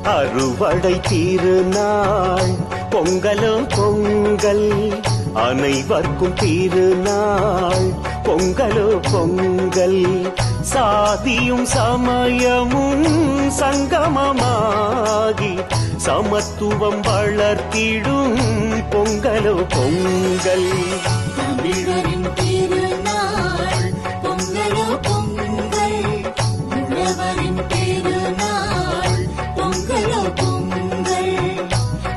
அறுவடை திருநாள் பொங்கலோ பொங்கல், அனைவர்க்கும் திருநாள் பொங்கலோ பொங்கல். சாதியும் சமயமும் சங்கமமாகி சமத்துவம் வளர்த்திடும் பொங்கலோ பொங்கல். தமிழரின் திருநாள் பொங்கலோ பொங்கல், உழவரின் திருநாள் பொங்கலோ பொங்கல்.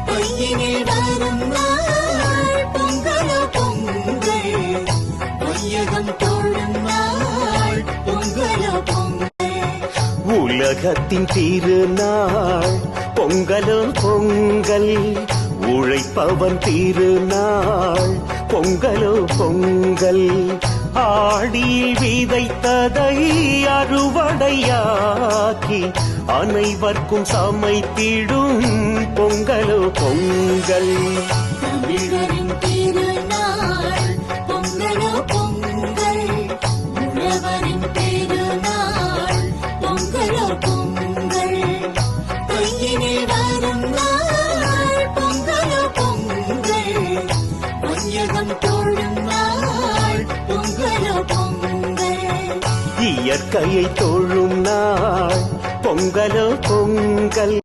பொய்யினில் வரும் நாள் பொங்கலோ பொங்கல், பொய்யகம் தோழும் நாள் பொங்கலோ பொங்கல். உலகத்தின் திருநாள் பொங்கலோ பொங்கல், உழைப்பவன் திருநாள் பொங்கலோ பொங்கல். ஆடியில் விதைத்ததை அறுவடையாக்கி அனைவர்க்கும் சமைத்திடும் பொங்கலோ பொங்கல். தமிழரின் திருநாள் பொங்கலோ பொங்கல், உழவரின் திருநாள் பொங்கலோ பொங்கல். பொய்யினில் வரும் நாள் பொங்கலோ பொங்கல், பொய்யகம் தோழும் நாள் பொங்கலோ பொங்கல். இயற்கையை தொழும் நாள் பொங்கலோ பொங்கல்.